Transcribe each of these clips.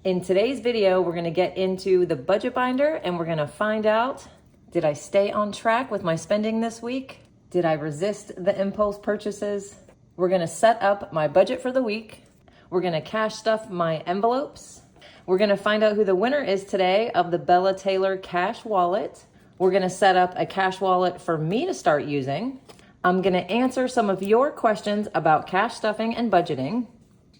In today's video, we're gonna get into the budget binder and we're gonna find out, did I stay on track with my spending this week? Did I resist the impulse purchases? We're gonna set up my budget for the week. We're gonna cash stuff my envelopes. We're gonna find out who the winner is today of the Bella Taylor Cash Wallet. We're gonna set up a cash wallet for me to start using. I'm gonna answer some of your questions about cash stuffing and budgeting.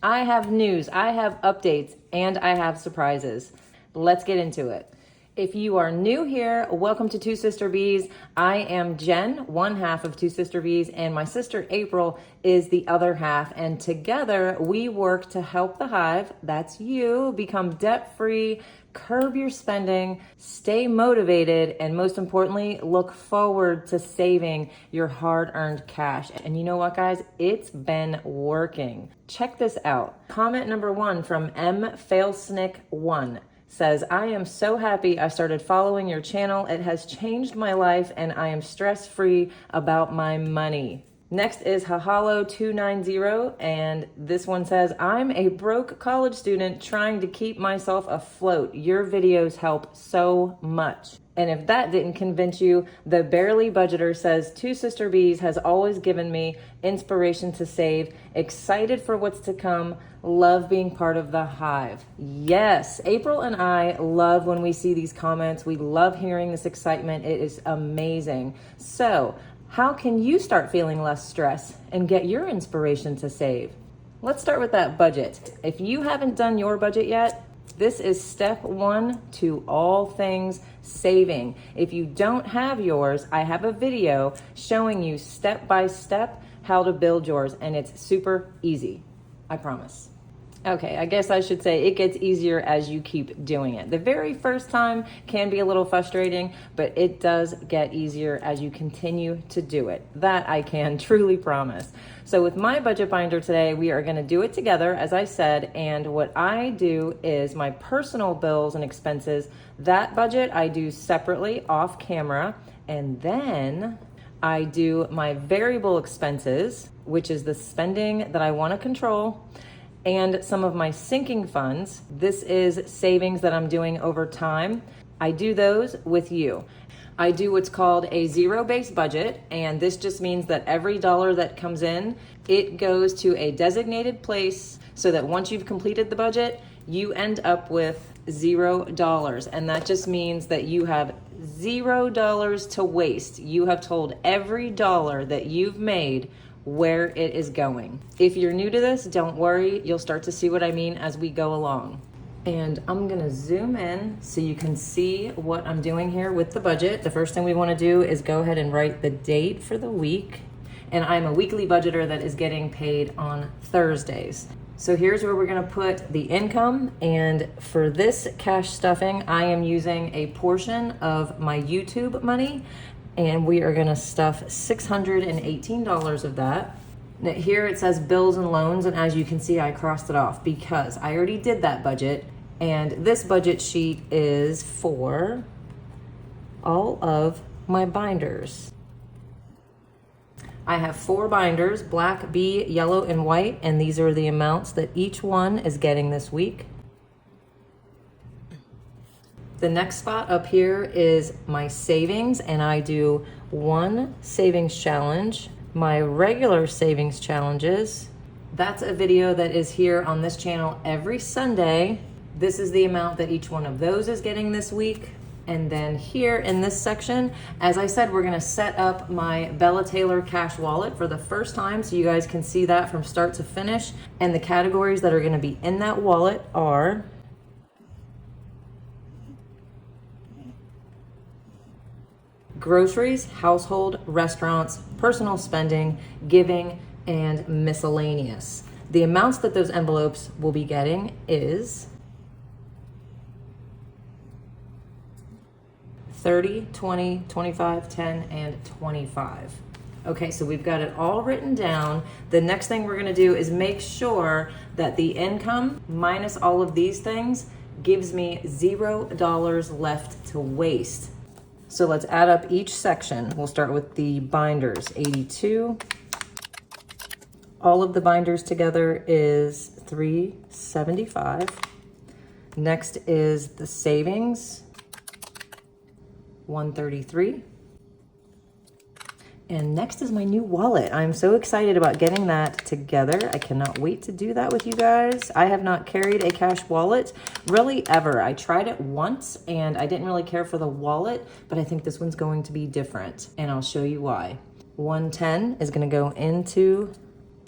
I have news, I have updates, and I have surprises. Let's get into it. If you are new here, welcome to Two Sister Bees. I am Jen, one half of Two Sister Bees, and my sister April is the other half. And together we work to help the Hive, that's you, become debt-free, curb your spending, stay motivated, and most importantly, look forward to saving your hard-earned cash. And you know what, guys? It's been working. Check this out. Comment number 1 from MFailsnick1 says, I am so happy I started following your channel. It has changed my life and I am stress-free about my money. Next is Hahalo290, and this one says, I'm a broke college student trying to keep myself afloat. Your videos help so much. And if that didn't convince you, the Barely Budgeter says, Two Sister Bees has always given me inspiration to save, excited for what's to come, love being part of the Hive. Yes, April and I love when we see these comments. We love hearing this excitement. It is amazing. So, how can you start feeling less stress and get your inspiration to save? Let's start with that budget. If you haven't done your budget yet, this is step 1 to all things saving. If you don't have yours, I have a video showing you step by step how to build yours, and it's super easy. I promise. Okay, I guess I should say it gets easier as you keep doing it. The very first time can be a little frustrating, but it does get easier as you continue to do it. That I can truly promise. So with my budget binder today, we are gonna do it together, as I said, and what I do is my personal bills and expenses, that budget I do separately off camera, and then I do my variable expenses, which is the spending that I wanna control, and some of my sinking funds. This is savings that I'm doing over time. I do those with you. I do what's called a zero-based budget, and this just means that every dollar that comes in, it goes to a designated place so that once you've completed the budget, you end up with $0. And that just means that you have $0 to waste. You have told every dollar that you've made where it is going. If you're new to this, don't worry, you'll start to see what I mean as we go along. And I'm gonna zoom in so you can see what I'm doing here with the budget. The first thing we wanna do is go ahead and write the date for the week. And I'm a weekly budgeter that is getting paid on Thursdays. So here's where we're gonna put the income, and for this cash stuffing, I am using a portion of my YouTube money, and we are gonna stuff $618 of that. Now here it says bills and loans, and as you can see, I crossed it off because I already did that budget, and this budget sheet is for all of my binders. I have 4 binders, black, bee, yellow, and white, and these are the amounts that each one is getting this week. The next spot up here is my savings, and I do 1 savings challenge. My regular savings challenges, that's a video that is here on this channel every Sunday. This is the amount that each one of those is getting this week. And then here in this section, as I said, we're gonna set up my Bella Taylor Cash Wallet for the first time so you guys can see that from start to finish. And the categories that are gonna be in that wallet are groceries, household, restaurants, personal spending, giving, and miscellaneous. The amounts that those envelopes will be getting is 30, 20, 25, 10, and 25. Okay, so we've got it all written down. The next thing we're gonna do is make sure that the income minus all of these things gives me $0 left to waste. So let's add up each section. We'll start with the binders, 82. All of the binders together is $375. Next is the savings, $133. And next is my new wallet. I'm so excited about getting that together. I cannot wait to do that with you guys. I have not carried a cash wallet really ever. I tried it once and I didn't really care for the wallet, but I think this one's going to be different and I'll show you why. 110 is gonna go into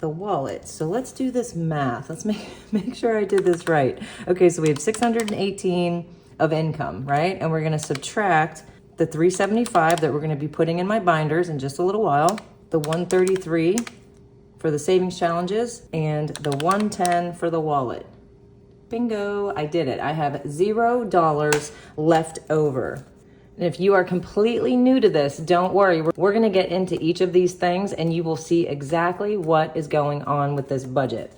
the wallet. So let's do this math. Let's make sure I did this right. Okay, so we have 618 of income, right? And we're gonna subtract the 375 that we're gonna be putting in my binders in just a little while, the 133 for the savings challenges, and the 110 for the wallet. Bingo, I did it. I have $0 left over. And if you are completely new to this, don't worry. We're gonna get into each of these things and you will see exactly what is going on with this budget.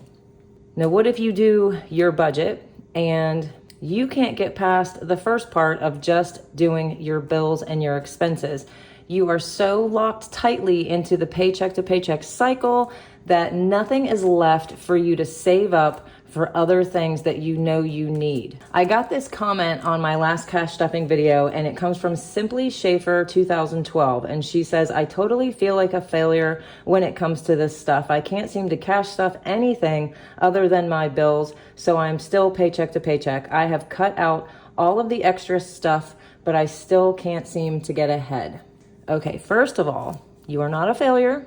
Now, what if you do your budget and you can't get past the first part of just doing your bills and your expenses? You are so locked tightly into the paycheck to paycheck cycle that nothing is left for you to save up for other things that you know you need. I got this comment on my last cash stuffing video and it comes from Simply Schaefer 2012. And she says, I totally feel like a failure when it comes to this stuff. I can't seem to cash stuff anything other than my bills. So I'm still paycheck to paycheck. I have cut out all of the extra stuff, but I still can't seem to get ahead. Okay, first of all, you are not a failure.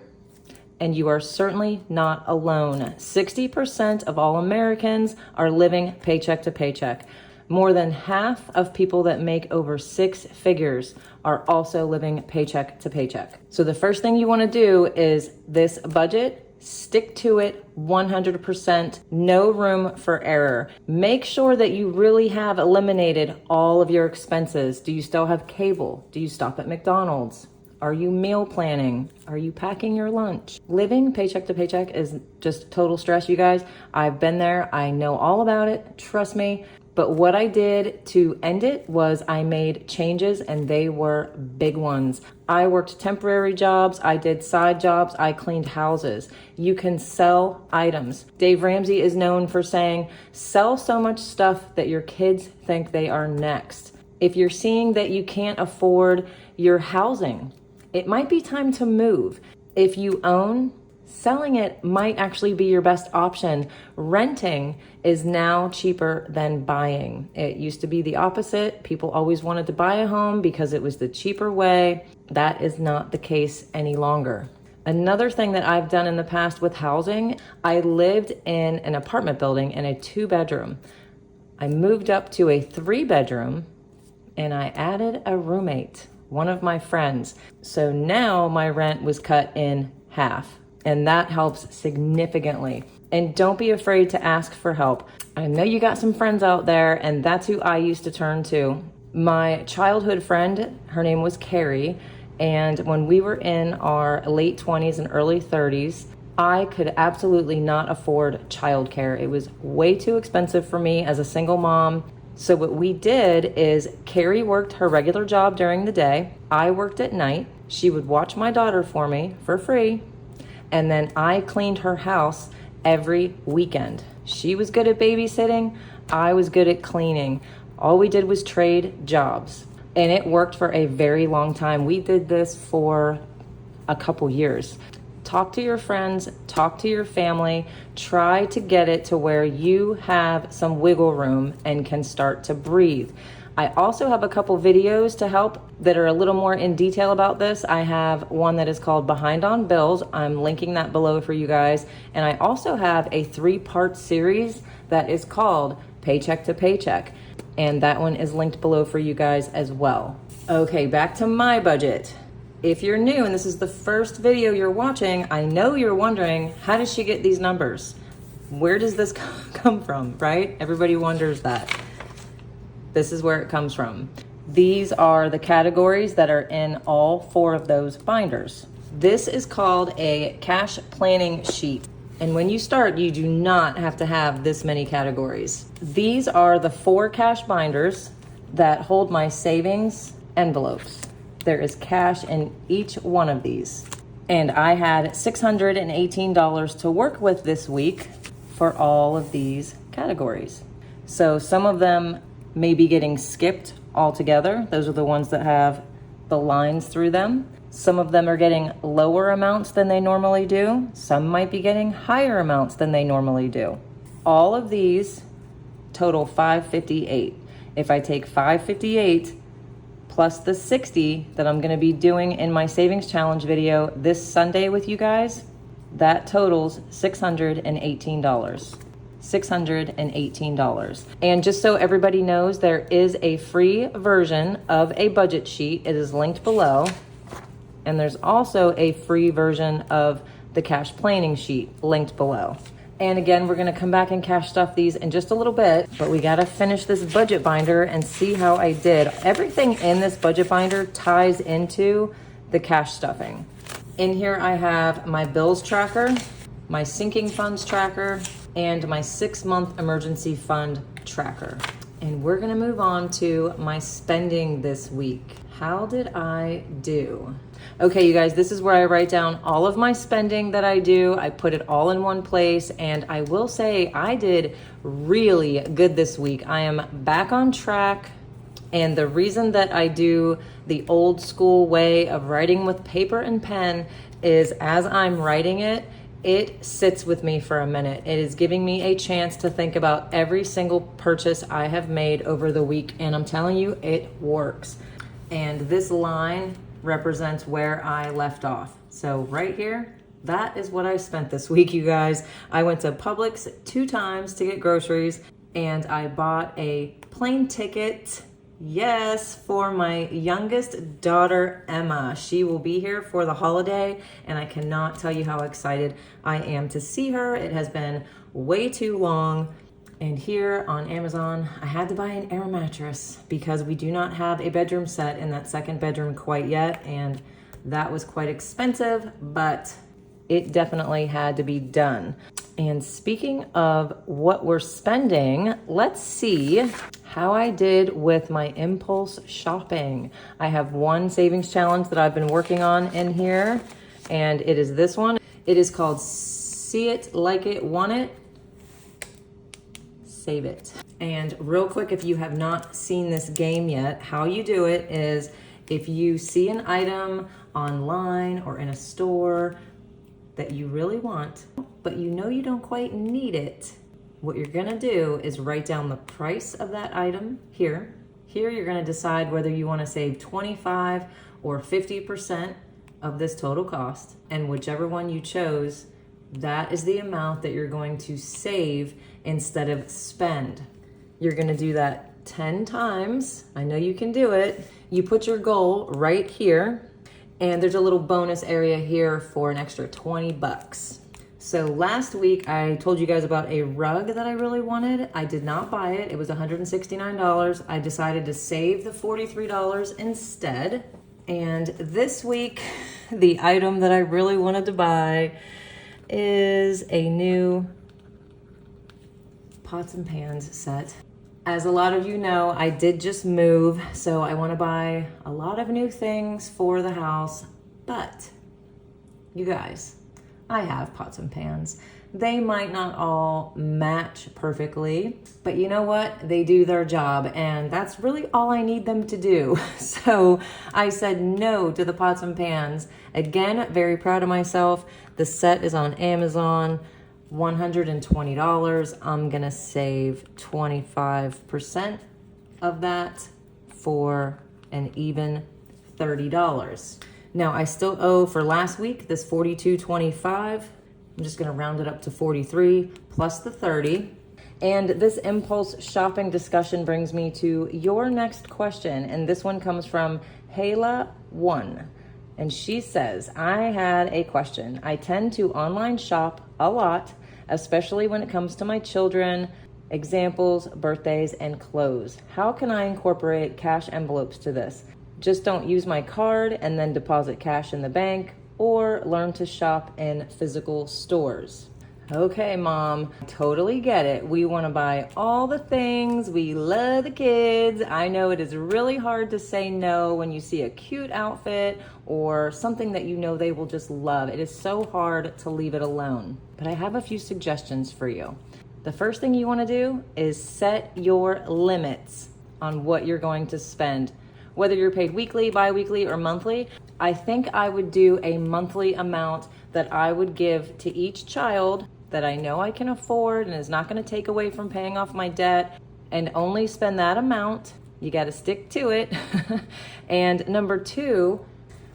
And you are certainly not alone. 60% of all Americans are living paycheck to paycheck. More than half of people that make over 6 figures are also living paycheck to paycheck. So the first thing you want to do is this budget, stick to it 100%, no room for error. Make sure that you really have eliminated all of your expenses. Do you still have cable? Do you stop at McDonald's? Are you meal planning? Are you packing your lunch? Living paycheck to paycheck is just total stress, you guys. I've been there. I know all about it. Trust me. But what I did to end it was I made changes and they were big ones. I worked temporary jobs. I did side jobs. I cleaned houses. You can sell items. Dave Ramsey is known for saying, sell so much stuff that your kids think they are next. If you're seeing that you can't afford your housing, it might be time to move. If you own, selling it might actually be your best option. Renting is now cheaper than buying. It used to be the opposite. People always wanted to buy a home because it was the cheaper way. That is not the case any longer. Another thing that I've done in the past with housing, I lived in an apartment building in a 2-bedroom. I moved up to a 3-bedroom and I added a roommate, one of my friends. So now my rent was cut in half, and that helps significantly. And don't be afraid to ask for help. I know you got some friends out there, and that's who I used to turn to. My childhood friend, her name was Carrie, and when we were in our late 20s and early 30s, I could absolutely not afford childcare. It was way too expensive for me as a single mom. So what we did is Carrie worked her regular job during the day. I worked at night. She would watch my daughter for me for free. And then I cleaned her house every weekend. She was good at babysitting. I was good at cleaning. All we did was trade jobs. And it worked for a very long time. We did this for a couple years. Talk to your friends, talk to your family, try to get it to where you have some wiggle room and can start to breathe. I also have a couple videos to help that are a little more in detail about this. I have one that is called Behind on Bills. I'm linking that below for you guys. And I also have a 3-part series that is called Paycheck to Paycheck. And that one is linked below for you guys as well. Okay, back to my budget. If you're new and this is the first video you're watching, I know you're wondering, how does she get these numbers? Where does this come from, right? Everybody wonders that. This is where it comes from. These are the categories that are in all 4 of those binders. This is called a cash planning sheet. And when you start, you do not have to have this many categories. These are the 4 cash binders that hold my savings envelopes. There is cash in each one of these. And I had $618 to work with this week for all of these categories. So some of them may be getting skipped altogether. Those are the ones that have the lines through them. Some of them are getting lower amounts than they normally do. Some might be getting higher amounts than they normally do. All of these total $558. If I take $558 plus the $60 that I'm gonna be doing in my savings challenge video this Sunday with you guys, that totals $618. $618. And just so everybody knows, there is a free version of a budget sheet. It is linked below. And there's also a free version of the cash planning sheet linked below. And again, we're gonna come back and cash stuff these in just a little bit, but we gotta finish this budget binder and see how I did. Everything in this budget binder ties into the cash stuffing. In here I have my bills tracker, my sinking funds tracker, and my 6-month emergency fund tracker. And we're gonna move on to my spending this week. How did I do? Okay, you guys, this is where I write down all of my spending that I do. I put it all in one place, and I will say I did really good this week. I am back on track. And the reason that I do the old school way of writing with paper and pen is as I'm writing it, it sits with me for a minute. It is giving me a chance to think about every single purchase I have made over the week. And I'm telling you, it works. And this line represents where I left off. So right here, that is what I spent this week, you guys. I went to Publix 2 times to get groceries, and I bought a plane ticket, yes, for my youngest daughter, Emma. She will be here for the holiday, and I cannot tell you how excited I am to see her. It has been way too long. And here on Amazon, I had to buy an air mattress because we do not have a bedroom set in that second bedroom quite yet. And that was quite expensive, but it definitely had to be done. And speaking of what we're spending, let's see how I did with my impulse shopping. I have one savings challenge that I've been working on in here, and it is this one. It is called See It, Like It, Want It, Save It. And real quick, if you have not seen this game yet, how you do it is if you see an item online or in a store that you really want, but you know you don't quite need it, what you're gonna do is write down the price of that item here. Here you're gonna decide whether you wanna save 25 or 50% of this total cost, and whichever one you chose, that is the amount that you're going to save instead of spend. You're gonna do that 10 times. I know you can do it. You put your goal right here, and there's a little bonus area here for an extra 20 bucks. So last week I told you guys about a rug that I really wanted. I did not buy it. It was $169. I decided to save the $43 instead. And this week, the item that I really wanted to buy is a new pots and pans set. As a lot of you know, I did just move, so I want to buy a lot of new things for the house, but you guys, I have pots and pans. They might not all match perfectly, but you know what? They do their job, and that's really all I need them to do. So I said no to the pots and pans. Again, very proud of myself. The set is on Amazon, $120. I'm gonna save 25% of that for an even $30. Now I still owe for last week this $42.25. I'm just gonna round it up to 43 plus the 30. And this impulse shopping discussion brings me to your next question. And this one comes from Hayla1. And she says, I had a question. I tend to online shop a lot, especially when it comes to my children, examples, birthdays, and clothes. How can I incorporate cash envelopes to this? Just don't use my card and then deposit cash in the bank, or learn to shop in physical stores. Okay, Mom, totally get it. We want to buy all the things. We love the kids. I know it is really hard to say no when you see a cute outfit or something that you know they will just love. It is so hard to leave it alone. But I have a few suggestions for you. The first thing you want to do is set your limits on what you're going to spend. Whether you're paid weekly, bi-weekly, or monthly, I think I would do a monthly amount that I would give to each child that I know I can afford and is not going to take away from paying off my debt, and only spend that amount. You got to stick to it. And number two,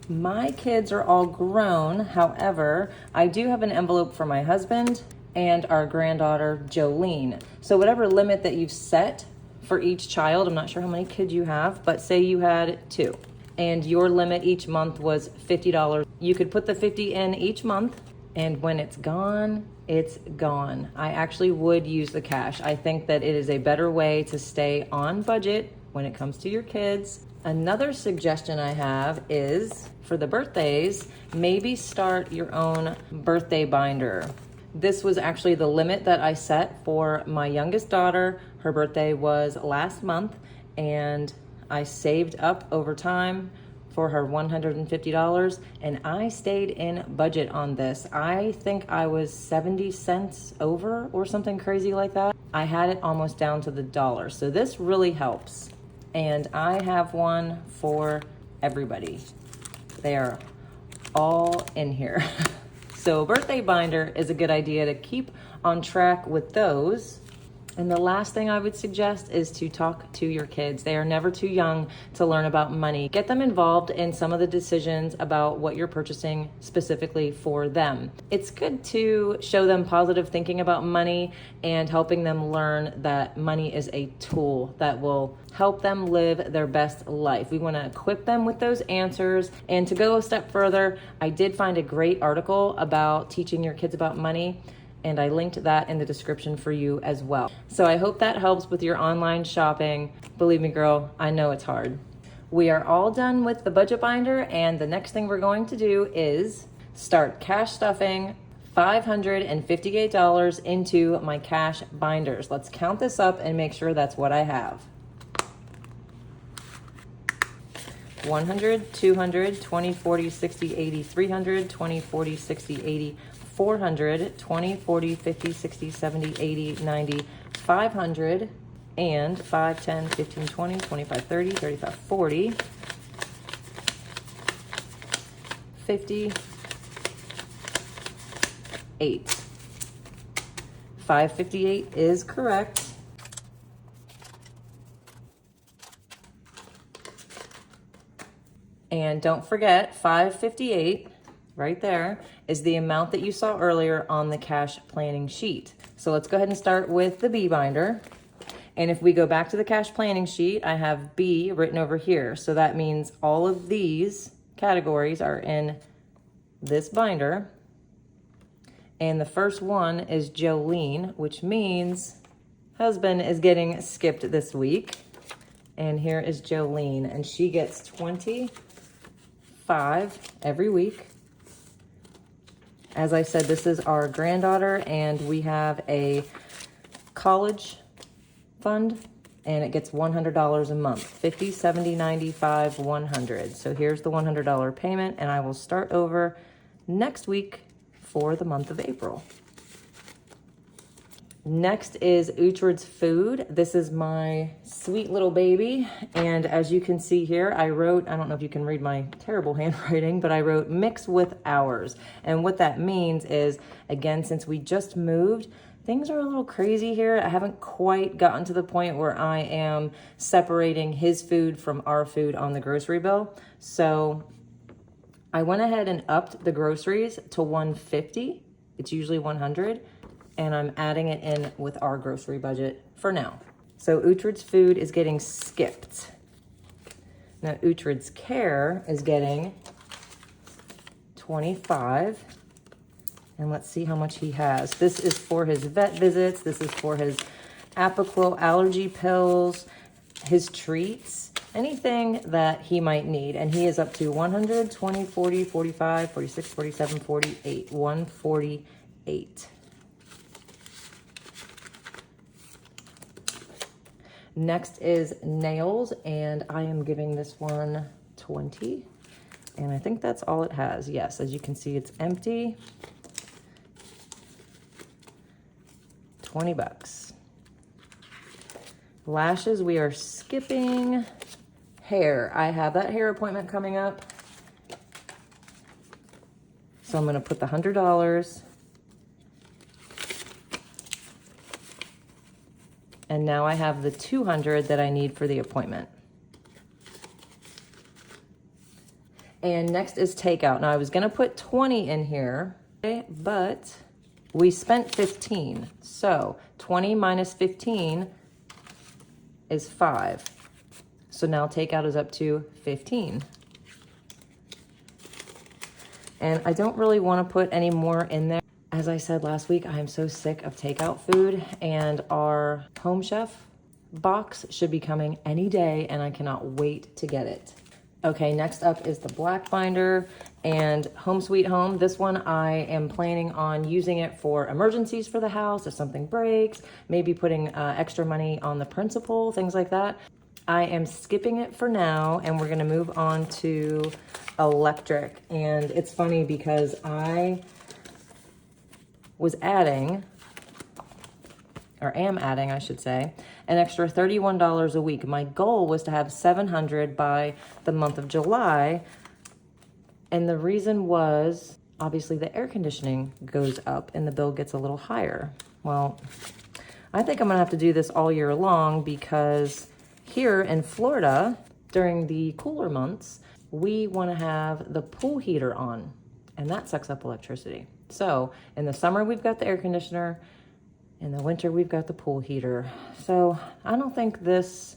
my kids are all grown. However, I do have an envelope for my husband and our granddaughter, Jolene. So whatever limit that you've set for each child, I'm not sure how many kids you have, but say you had 2 and your limit each month was $50. You could put the 50 in each month, and when it's gone, it's gone. I actually would use the cash. I think that it is a better way to stay on budget when it comes to your kids. Another suggestion I have is for the birthdays, maybe start your own birthday binder. This was actually the limit that I set for my youngest daughter. Her birthday was last month, and I saved up over time for her $150, and I stayed in budget on this. I think I was 70 cents over or something crazy like that. I had it almost down to the dollar. So this really helps. And I have one for everybody. They are all in here. So a birthday binder is a good idea to keep on track with those. And the last thing I would suggest is to talk to your kids. They are never too young to learn about money. Get them involved in some of the decisions about what you're purchasing specifically for them. It's good to show them positive thinking about money and helping them learn that money is a tool that will help them live their best life. We want to equip them with those answers. And to go a step further, I did find a great article about teaching your kids about money, and I linked that in the description for you as well. So I hope that helps with your online shopping. Believe me, girl, I know it's hard. We are all done with the budget binder, and the next thing we're going to do is start cash stuffing $558 into my cash binders. Let's count this up and make sure that's what I have. 100, 200, 20, 40, 60, 80, 300, 20, 40, 60, 80, 400, 20, 40, 50, 60, 70, 80, 90, 500, and 5, 10, 15, 20, 25, 30, 35, 40, 50, 8. 558 is correct. And don't forget, 558 right there is the amount that you saw earlier on the cash planning sheet. So let's go ahead and start with the B binder. And if we go back to the cash planning sheet, I have B written over here. So that means all of these categories are in this binder. And the first one is Jolene, which means husband is getting skipped this week. And here is Jolene, and she gets 25 every week. As I said, this is our granddaughter, and we have a college fund, and it gets $100 a month. 50, 70, 95, 100. So here's the $100 payment, and I will start over next week for the month of April. Next is Uhtred's Food. This is my sweet little baby. And as you can see here, I wrote, I don't know if you can read my terrible handwriting, but I wrote mix with ours. And what that means is, again, since we just moved, things are a little crazy here. I haven't quite gotten to the point where I am separating his food from our food on the grocery bill. So I went ahead and upped the groceries to $150. It's usually $100. And I'm adding it in with our grocery budget for now. So Uhtred's Food is getting skipped. Now Uhtred's Care is getting 25. And let's see how much he has. This is for his vet visits. This is for his Apoquel allergy pills, his treats, anything that he might need. And he is up to 100, 20, 40, 45, 46, 47, 48, 148. Next is nails, and I am giving this one 20, and I think that's all it has. Yes, as you can see, it's empty. 20 bucks. Lashes, we are skipping. Hair, I have that hair appointment coming up. So I'm gonna put the $100. And now I have the $200 that I need for the appointment. And next is takeout. Now I was gonna put 20 in here, okay, but we spent 15. So 20 minus 15 is 5. So now takeout is up to 15. And I don't really want to put any more in there. As I said last week, I am so sick of takeout food, and our Home Chef box should be coming any day, and I cannot wait to get it. Okay, next up is the black binder and Home Sweet Home. This one I am planning on using it for emergencies for the house, if something breaks, maybe putting extra money on the principal, things like that. I am skipping it for now, and we're gonna move on to electric. And it's funny because I was adding, or am adding, I should say, an extra $31 a week. My goal was to have $700 by the month of July. And the reason was, obviously the air conditioning goes up and the bill gets a little higher. Well, I think I'm gonna have to do this all year long, because here in Florida, during the cooler months, we want to have the pool heater on, and that sucks up electricity. So in the summer, we've got the air conditioner. In the winter, we've got the pool heater. So I don't think this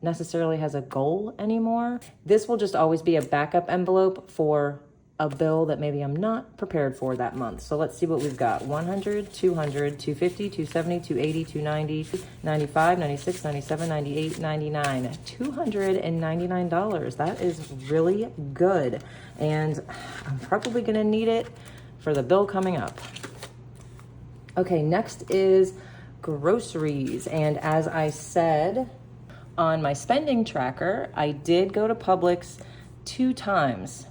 necessarily has a goal anymore. This will just always be a backup envelope for a bill that maybe I'm not prepared for that month. So let's see what we've got. 100, 200, 250, 270, 280, 290, 95, 96, 97, 98, 99. $299. That is really good. And I'm probably gonna need it for the bill coming up. Okay, next is groceries. And as I said on my spending tracker, I did go to Publix 2 times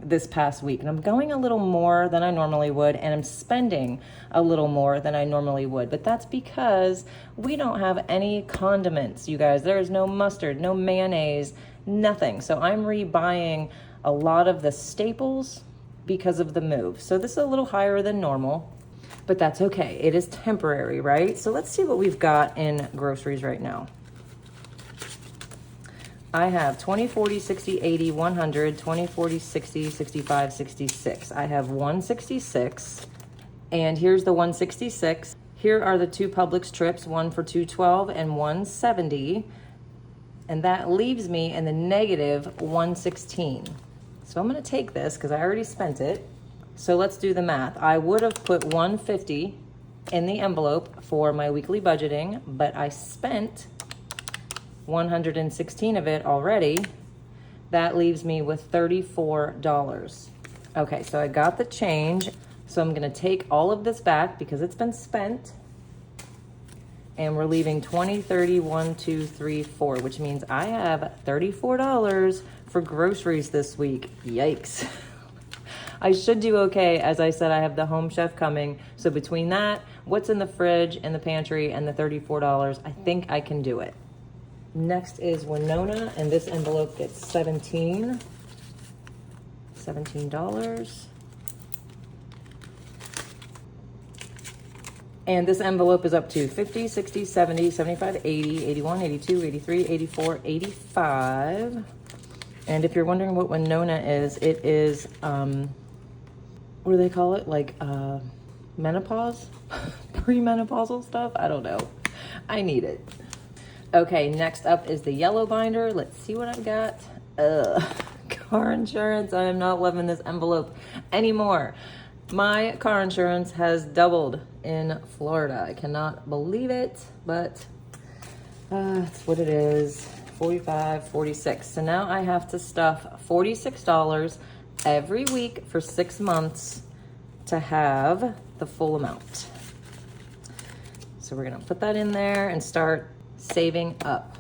this past week, and I'm going a little more than I normally would, and I'm spending a little more than I normally would, but that's because we don't have any condiments, you guys. There is no mustard, no mayonnaise, nothing. So I'm rebuying a lot of the staples because of the move. So this is a little higher than normal, but that's okay. It is temporary, right? So let's see what we've got in groceries right now. I have 20, 40, 60, 80, 100, 20, 40, 60, 65, 66. I have 166, and here's the 166. Here are the 2 Publix trips, one for $212 and 170, and that leaves me in the negative 116. So I'm gonna take this because I already spent it. So let's do the math. I would have put 150 in the envelope for my weekly budgeting, but I spent 116 of it already. That leaves me with $34. Okay, so I got the change. So I'm gonna take all of this back because it's been spent. And we're leaving 20, 30, 1, 2, 3, 4, which means I have $34 for groceries this week. Yikes. I should do okay. As I said, I have the Home Chef coming. So between that, what's in the fridge and the pantry and the $34, I think I can do it. Next is Winona, and this envelope gets $17. And this envelope is up to 50, 60, 70, 75, 80, 81, 82, 83, 84, 85. And if you're wondering what Winona is, it is, what do they call it? Like menopause? Premenopausal stuff? I don't know. I need it. Okay, next up is the yellow binder. Let's see what I've got. Car insurance. I am not loving this envelope anymore. My car insurance has doubled in Florida. I cannot believe it, but it's what it is. 45, 46. So now I have to stuff $46 every week for 6 months to have the full amount. So we're gonna put that in there and start saving up.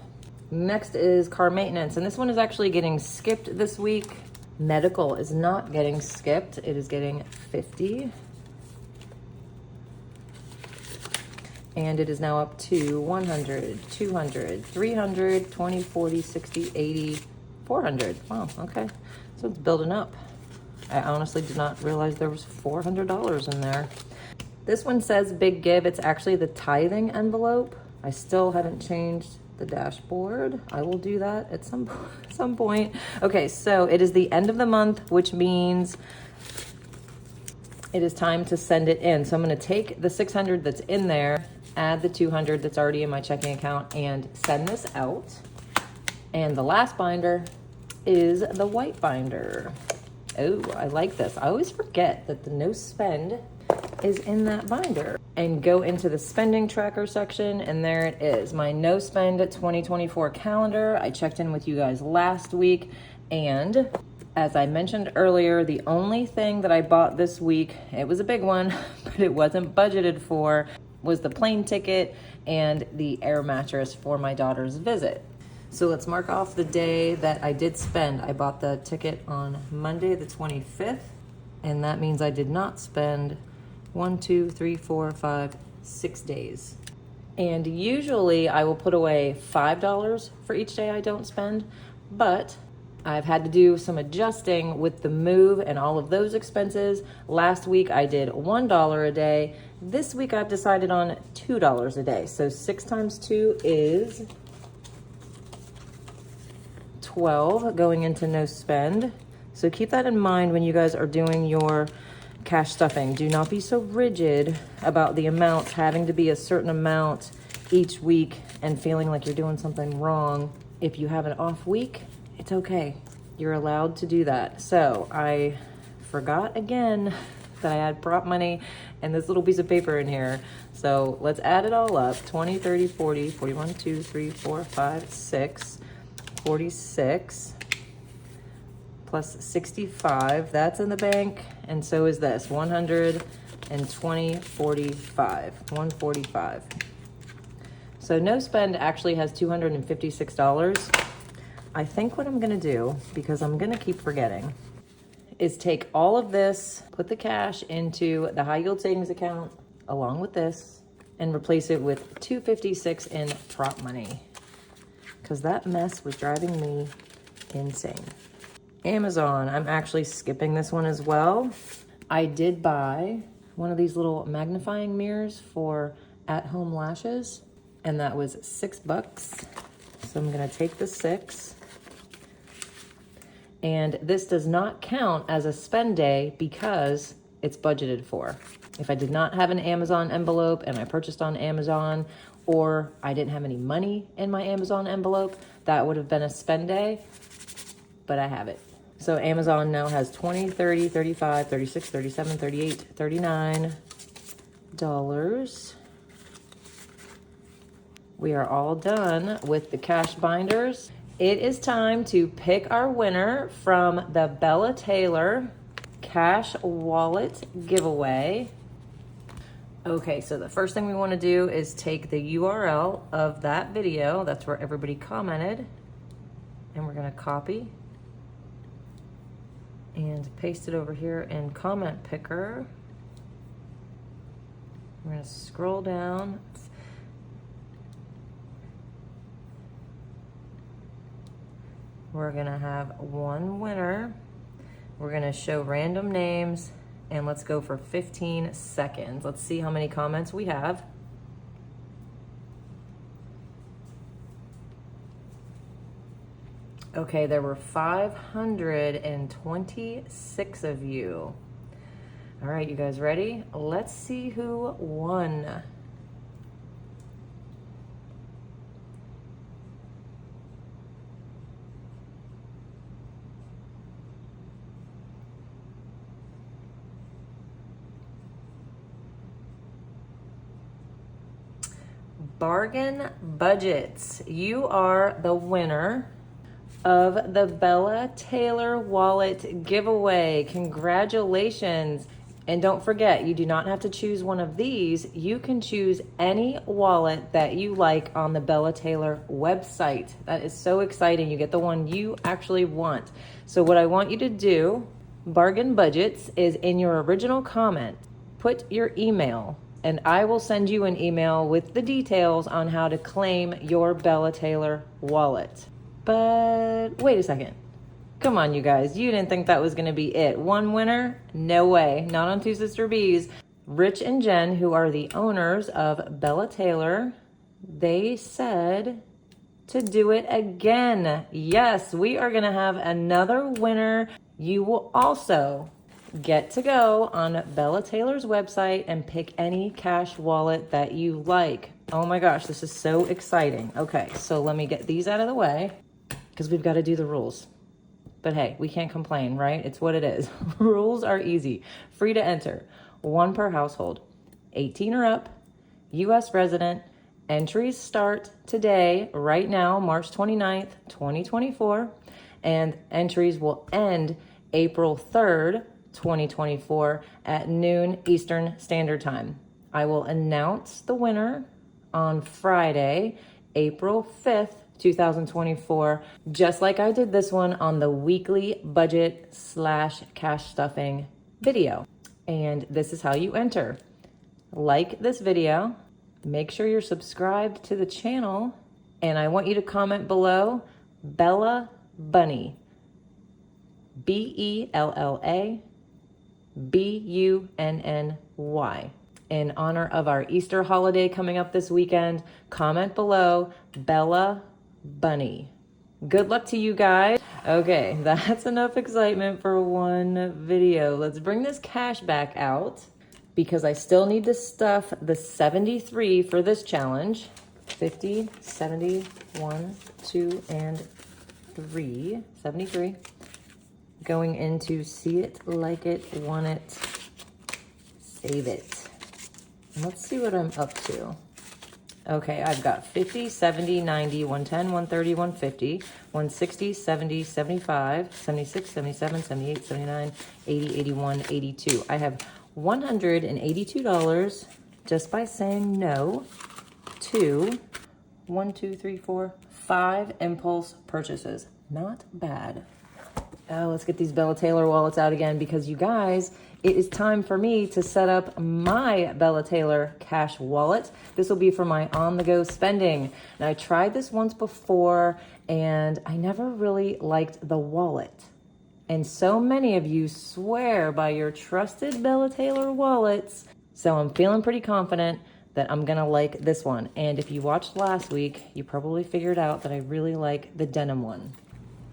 Next is car maintenance, and this one is actually getting skipped this week. Medical is not getting skipped. It is getting 50. And it is now up to 100, 200, 300, 20, 40, 60, 80, 400. Wow, okay. So it's building up. I honestly did not realize there was $400 in there. This one says Big Give. It's actually the tithing envelope. I still haven't changed the dashboard. I will do that at some point. Okay, so it is the end of the month, which means it is time to send it in. So I'm gonna take the 600 that's in there, add the 200 that's already in my checking account, and send this out. And the last binder is the white binder. Oh, I like this. I always forget that the no spend is in that binder. And go into the spending tracker section, and there it is, my no spend 2024 calendar. I checked in with you guys last week, and as I mentioned earlier, the only thing that I bought this week, it was a big one, but it wasn't budgeted for, was the plane ticket and the air mattress for my daughter's visit. So let's mark off the day that I did spend. I bought the ticket on Monday the 25th, and that means I did not spend 1, 2, 3, 4, 5, 6 days. And usually I will put away $5 for each day I don't spend, but I've had to do some adjusting with the move and all of those expenses. Last week I did $1 a day. This week I've decided on $2 a day. So 6 times 2 is 12 going into no spend. So keep that in mind when you guys are doing your cash stuffing. Do not be so rigid about the amounts having to be a certain amount each week and feeling like you're doing something wrong. If you have an off week, it's okay. You're allowed to do that. So I forgot again that I had prop money and this little piece of paper in here. So let's add it all up. 20, 30, 40, 41, 2, 3, 4, 5, 6, 46. Plus 65, that's in the bank, and so is this, 120, 45, 145. So no spend actually has $256. I think what I'm gonna do, because I'm gonna keep forgetting, is take all of this, put the cash into the high yield savings account along with this, and replace it with $256 in prop money, because that mess was driving me insane. Amazon, I'm actually skipping this one as well. I did buy one of these little magnifying mirrors for at-home lashes, and that was $6. So I'm gonna take the 6. And this does not count as a spend day because it's budgeted for. If I did not have an Amazon envelope and I purchased on Amazon, or I didn't have any money in my Amazon envelope, that would have been a spend day, but I have it. So Amazon now has 20, 30, 35, 36, 37, 38, $39. We are all done with the cash binders. It is time to pick our winner from the Bella Taylor Cash Wallet giveaway. Okay, so the first thing we want to do is take the URL of that video. That's where everybody commented. And we're going to copy and paste it over here in comment picker. We're going to scroll down. We're going to have one winner. We're going to show random names, and let's go for 15 seconds. Let's see how many comments we have. Okay, there were 526 of you. All right, you guys ready? Let's see who won. Bargain Budgets. You are the winner of the Bella Taylor wallet giveaway. Congratulations. And don't forget, you do not have to choose one of these. You can choose any wallet that you like on the Bella Taylor website. That is so exciting. You get the one you actually want. So what I want you to do, Bargain Budgets, is in your original comment, put your email and I will send you an email with the details on how to claim your Bella Taylor wallet. But wait a second. Come on, you guys. You didn't think that was going to be it. One winner? No way. Not on Two Sister Bees. Rich and Jen, who are the owners of Bella Taylor, they said to do it again. Yes, we are going to have another winner. You will also get to go on Bella Taylor's website and pick any cash wallet that you like. Oh my gosh, this is so exciting. Okay, so let me get these out of the way because we've got to do the rules. But hey, we can't complain, right? It's what it is. Rules are easy. Free to enter. 1 per household. 18 or up. U.S. resident. Entries start today, right now, March 29th, 2024. And entries will end April 3rd, 2024 at noon Eastern Standard Time. I will announce the winner on Friday, April 5th, 2024, just like I did this one on the weekly budget / cash stuffing video. And this is how you enter. Like this video, make sure you're subscribed to the channel, and I want you to comment below Bella Bunny, BELLA BUNNY. In honor of our Easter holiday coming up this weekend, comment below Bella Bunny. Good luck to you guys. Okay, that's enough excitement for one video. Let's bring this cash back out because I still need to stuff the 73 for this challenge. 50, 70, 1, 2, and 3. 73. Going into see it, like it, want it, save it. Let's see what I'm up to. Okay, I've got 50, 70, 90, 110, 130, 150, 160, 70, 75, 76, 77, 78, 79, 80, 81, 82. I have $182 just by saying no to 1, 2, 3, 4, 5 impulse purchases. Not bad. Let's get these Bella Taylor wallets out again because you guys, it is time for me to set up my Bella Taylor cash wallet. This will be for my on-the-go spending. Now, I tried this once before and I never really liked the wallet. And so many of you swear by your trusted Bella Taylor wallets. So I'm feeling pretty confident that I'm gonna like this one. And if you watched last week, you probably figured out that I really like the denim one.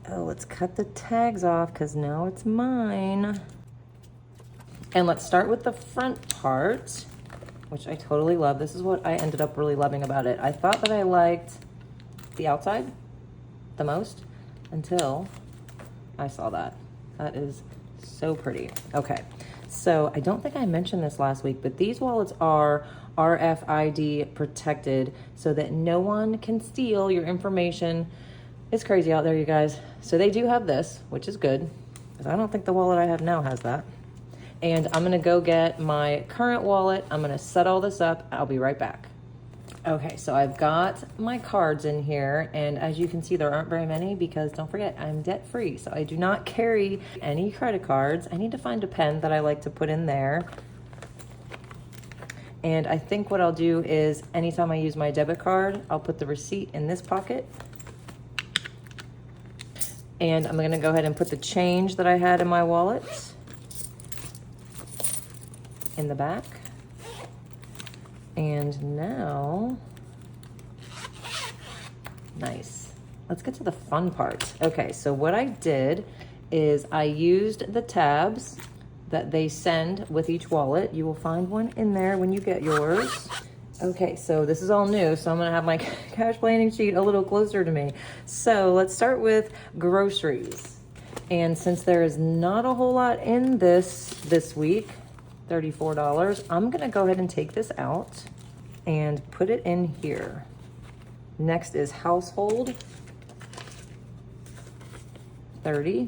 Oh, let's cut the tags off because now it's mine. And let's start with the front part, which I totally love. This is what I ended up really loving about it. I thought that I liked the outside the most until I saw that. That is so pretty. Okay, so I don't think I mentioned this last week, but these wallets are RFID protected so that no one can steal your information. It's crazy out there, you guys. So they do have this, which is good, because I don't think the wallet I have now has that. And I'm gonna go get my current wallet. I'm gonna set all this up. I'll be right back. Okay, so I've got my cards in here, and as you can see, there aren't very many because don't forget, I'm debt-free, so I do not carry any credit cards. I need to find a pen that I like to put in there. And I think what I'll do is anytime I use my debit card, I'll put the receipt in this pocket. And I'm gonna go ahead and put the change that I had in my wallet in the back. And now, nice. Let's get to the fun part. Okay, so what I did is I used the tabs that they send with each wallet. You will find one in there when you get yours. Okay, so this is all new, so I'm gonna have my cash planning sheet a little closer to me. So let's start with groceries. And since there is not a whole lot in this week, $34, I'm gonna go ahead and take this out and put it in here. Next is household, 30.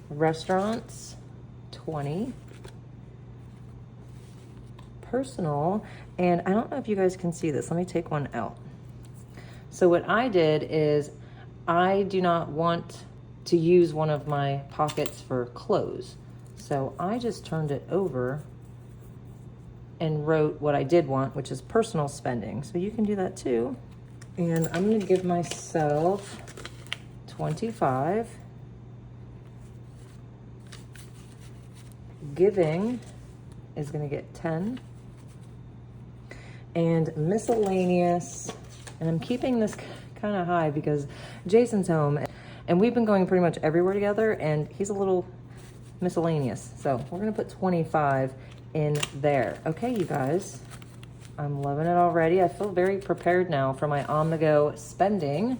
Restaurants, 20. Personal, and I don't know if you guys can see this. Let me take one out. So what I did is I do not want to use one of my pockets for clothes. So I just turned it over and wrote what I did want, which is personal spending. So you can do that too. And I'm gonna give myself 25. Giving is gonna get 10. And miscellaneous, and I'm keeping this kind of high because Jason's home and we've been going pretty much everywhere together and he's a little miscellaneous. So we're gonna put 25 in there. Okay, you guys, I'm loving it already. I feel very prepared now for my on-the-go spending.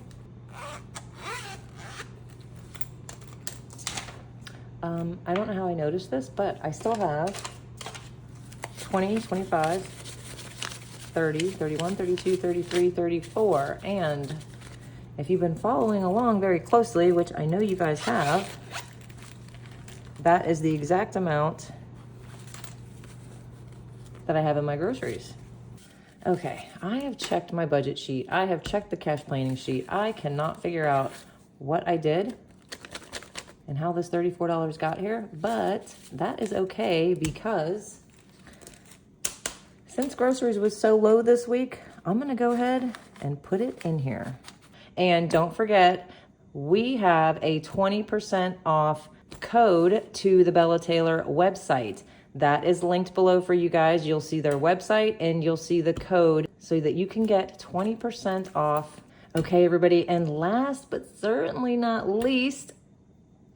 I don't know how I noticed this, but I still have 20, 25, 30, 31, 32, 33, 34. And if you've been following along very closely, which I know you guys have, that is the exact amount that I have in my groceries. Okay, I have checked my budget sheet. I have checked the cash planning sheet. I cannot figure out what I did and how this $34 got here, but that is okay because since groceries was so low this week, I'm gonna go ahead and put it in here. And don't forget, we have a 20% off code to the Bella Taylor website. That is linked below for you guys. You'll see their website and you'll see the code so that you can get 20% off. Okay, everybody, and last but certainly not least,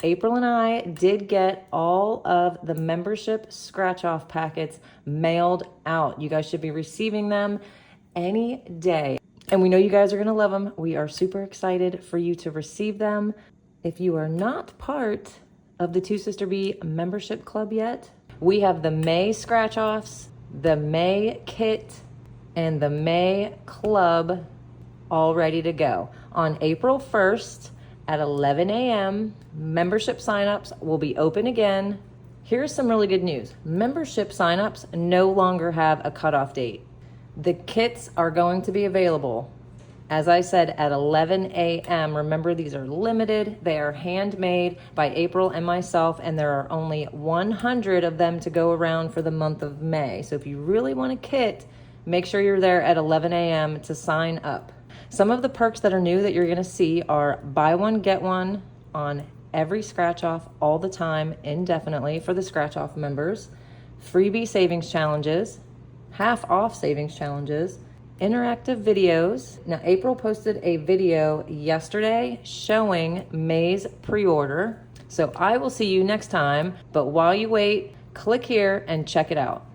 April and I did get all of the membership scratch-off packets mailed out. You guys should be receiving them any day. And we know you guys are gonna love them. We are super excited for you to receive them. If you are not part of the Two Sister Bee membership club yet, we have the May scratch-offs, the May kit, and the May club all ready to go. On April 1st, at 11 a.m., membership signups will be open again. Here's some really good news. Membership signups no longer have a cutoff date. The kits are going to be available, as I said, at 11 a.m. Remember, these are limited. They are handmade by April and myself, and there are only 100 of them to go around for the month of May. So if you really want a kit, make sure you're there at 11 a.m. to sign up. Some of the perks that are new that you're gonna see are buy one, get one on every scratch off all the time, indefinitely for the scratch off members, freebie savings challenges, half off savings challenges, interactive videos. Now, April posted a video yesterday showing May's pre-order. So I will see you next time, but while you wait, click here and check it out.